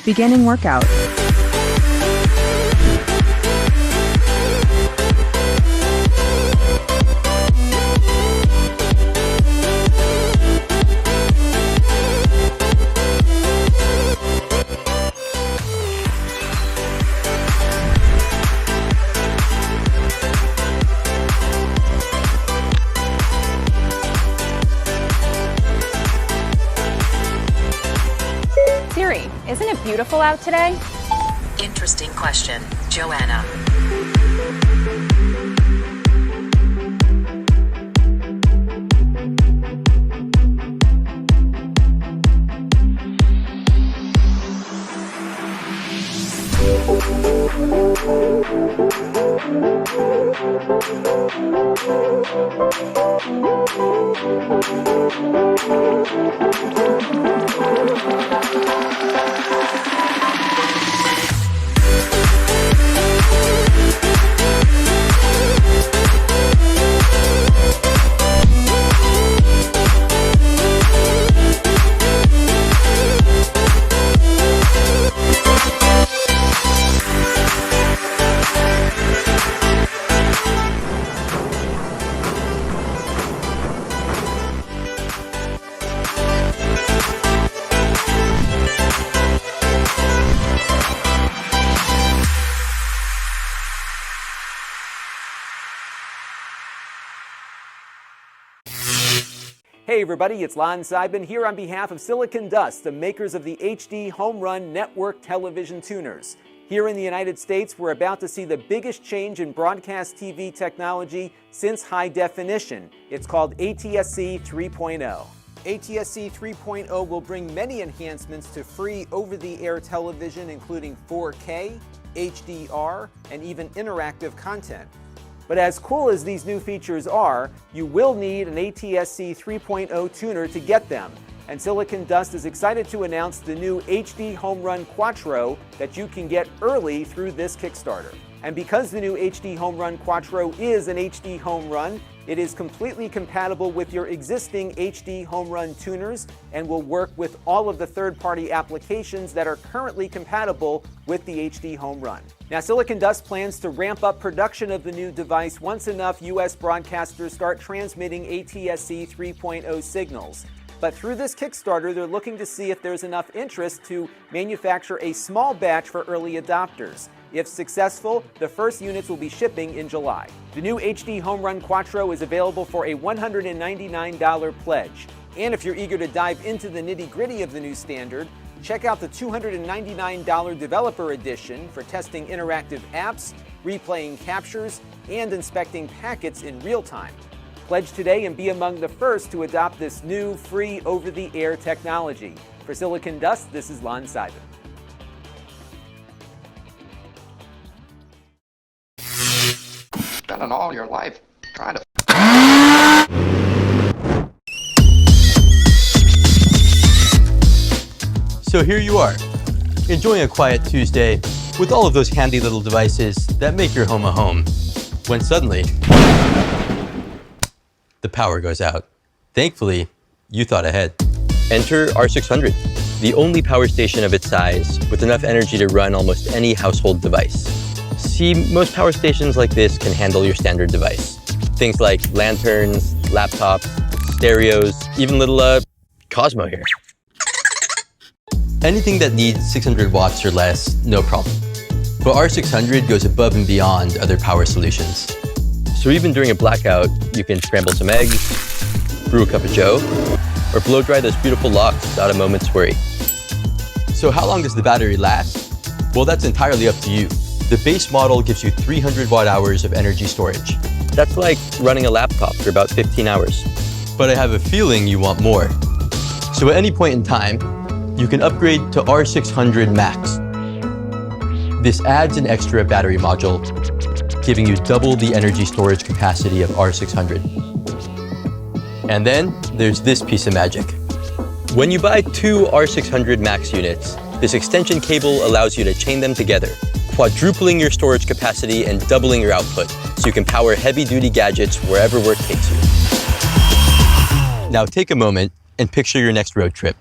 Beginning workout. Siri, isn't it beautiful out today? Interesting question, Joanna. Hey everybody, it's Lon Seidman here on behalf of Silicon Dust, the makers of the HDHomeRun network television tuners. Here in the United States, we're about to see the biggest change in broadcast TV technology since high definition. It's called ATSC 3.0. ATSC 3.0 will bring many enhancements to free over-the-air television, including 4K, HDR, and even interactive content. But as cool as these new features are, you will need an ATSC 3.0 tuner to get them. And Silicon Dust is excited to announce the new HDHomeRun Quattro that you can get early through this Kickstarter. And because the new HDHomeRun Quattro is an HD home run, it is completely compatible with your existing HDHomeRun tuners and will work with all of the third-party applications that are currently compatible with the HDHomeRun. Now, Silicon Dust plans to ramp up production of the new device once enough US broadcasters start transmitting ATSC 3.0 signals. But through this Kickstarter, they're looking to see if there's enough interest to manufacture a small batch for early adopters. If successful, the first units will be shipping in July. The new HDHomeRun Quattro is available for a $199 pledge. And if you're eager to dive into the nitty-gritty of the new standard, check out the $299 Developer Edition for testing interactive apps, replaying captures, and inspecting packets in real time. Pledge today and be among the first to adopt this new free over-the-air technology. For Silicon Dust, this is Lon Seidman. Spending all your life trying to... So here you are, enjoying a quiet Tuesday with all of those handy little devices that make your home a home, when suddenly the power goes out. Thankfully, you thought ahead. Enter R600, the only power station of its size with enough energy to run almost any household device. See, most power stations like this can handle your standard device. Things like lanterns, laptops, stereos, even little Cosmo here. Anything that needs 600 watts or less, no problem. But R600 goes above and beyond other power solutions. So even during a blackout, you can scramble some eggs, brew a cup of joe, or blow dry those beautiful locks without a moment's worry. So how long does the battery last? Well, that's entirely up to you. The base model gives you 300 watt hours of energy storage. That's like running a laptop for about 15 hours. But I have a feeling you want more. So at any point in time, you can upgrade to R600 Max. This adds an extra battery module, giving you double the energy storage capacity of R600. And then there's this piece of magic. When you buy 2 R600 Max units, this extension cable allows you to chain them together, quadrupling your storage capacity and doubling your output, so you can power heavy-duty gadgets wherever work takes you. Now take a moment and picture your next road trip.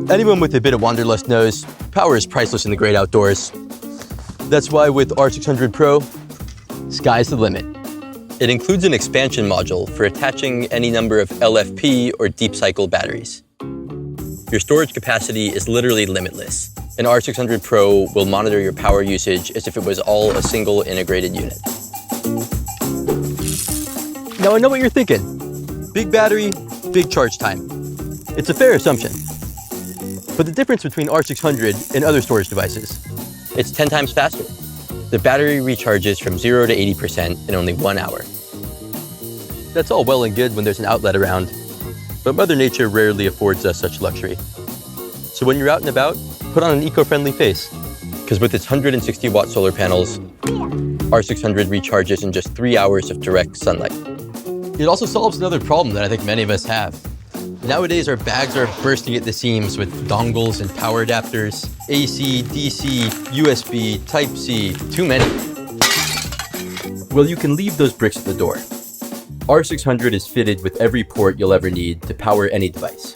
Anyone with a bit of wanderlust knows power is priceless in the great outdoors. That's why with R600 Pro, sky's the limit. It includes an expansion module for attaching any number of LFP or deep cycle batteries. Your storage capacity is literally limitless. An R600 Pro will monitor your power usage as if it was all a single integrated unit. Now I know what you're thinking. Big battery, big charge time. It's a fair assumption. But the difference between R600 and other storage devices, it's 10 times faster. The battery recharges from 0 to 80% in only 1 hour. That's all well and good when there's an outlet around, but Mother Nature rarely affords us such luxury. So when you're out and about, put on an eco-friendly face, because with its 160-watt solar panels, R600 recharges in just 3 hours of direct sunlight. It also solves another problem that I think many of us have. Nowadays, our bags are bursting at the seams with dongles and power adapters, AC, DC, USB, Type-C, too many. Well, you can leave those bricks at the door. R600 is fitted with every port you'll ever need to power any device.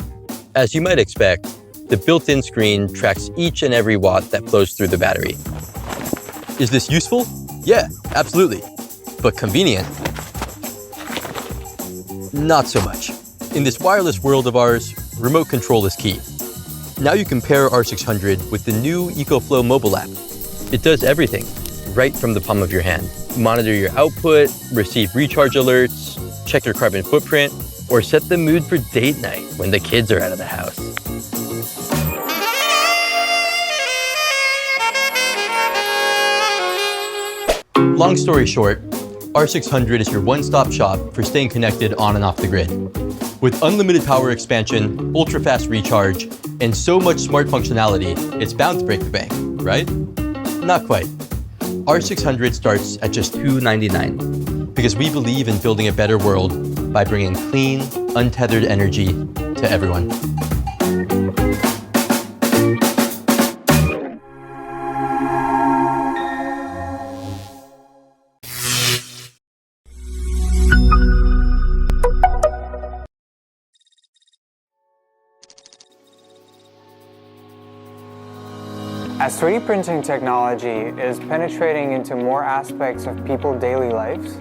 As you might expect, the built-in screen tracks each and every watt that flows through the battery. Is this useful? Yeah, absolutely. But convenient? Not so much. In this wireless world of ours, remote control is key. Now you can pair R600 with the new EcoFlow mobile app. It does everything, right from the palm of your hand. Monitor your output, receive recharge alerts, check your carbon footprint, or set the mood for date night when the kids are out of the house. Long story short, R600 is your one-stop shop for staying connected on and off the grid. With unlimited power expansion, ultra-fast recharge, and so much smart functionality, it's bound to break the bank, right? Not quite. R600 starts at just $299 because we believe in building a better world by bringing clean, untethered energy to everyone. As 3D printing technology is penetrating into more aspects of people's daily lives,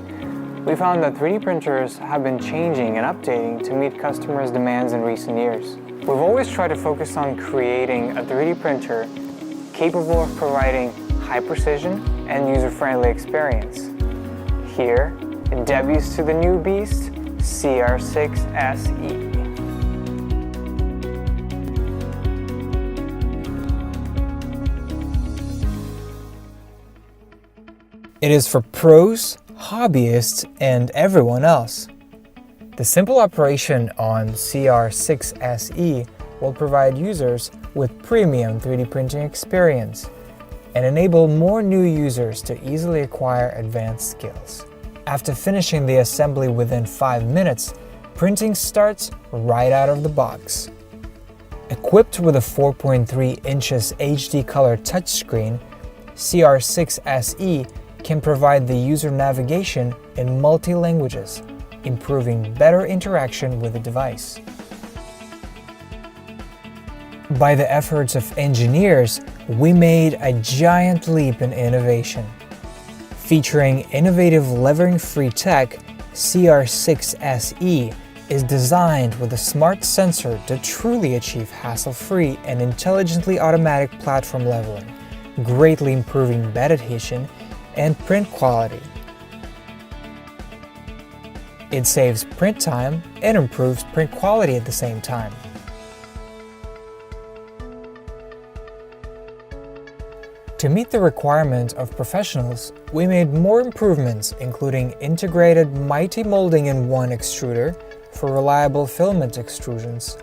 we found that 3D printers have been changing and updating to meet customers' demands in recent years. We've always tried to focus on creating a 3D printer capable of providing high precision and user-friendly experience. Here, it debuts to the new beast, CR6SE. It is for pros, hobbyists, and everyone else. The simple operation on CR6SE will provide users with premium 3D printing experience and enable more new users to easily acquire advanced skills. After finishing the assembly within 5 minutes, printing starts right out of the box. Equipped with a 4.3 inches HD color touchscreen, CR6SE can provide the user navigation in multi-languages, improving better interaction with the device. By the efforts of engineers, we made a giant leap in innovation. Featuring innovative levering-free tech, CR6SE is designed with a smart sensor to truly achieve hassle-free and intelligently automatic platform leveling, greatly improving bed adhesion and print quality. It saves print time and improves print quality at the same time. To meet the requirement of professionals, we made more improvements, including integrated mighty molding in one extruder for reliable filament extrusions,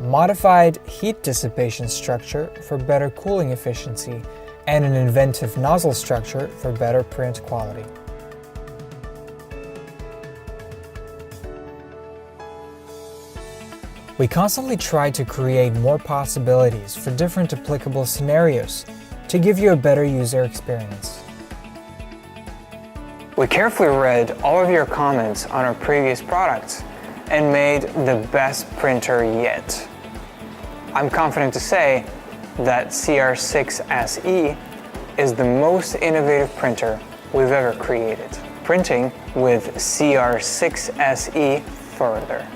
modified heat dissipation structure for better cooling efficiency, and an inventive nozzle structure for better print quality. We constantly try to create more possibilities for different applicable scenarios to give you a better user experience. We carefully read all of your comments on our previous products and made the best printer yet. I'm confident to say that CR6 SE is the most innovative printer we've ever created. Printing with CR6 SE further.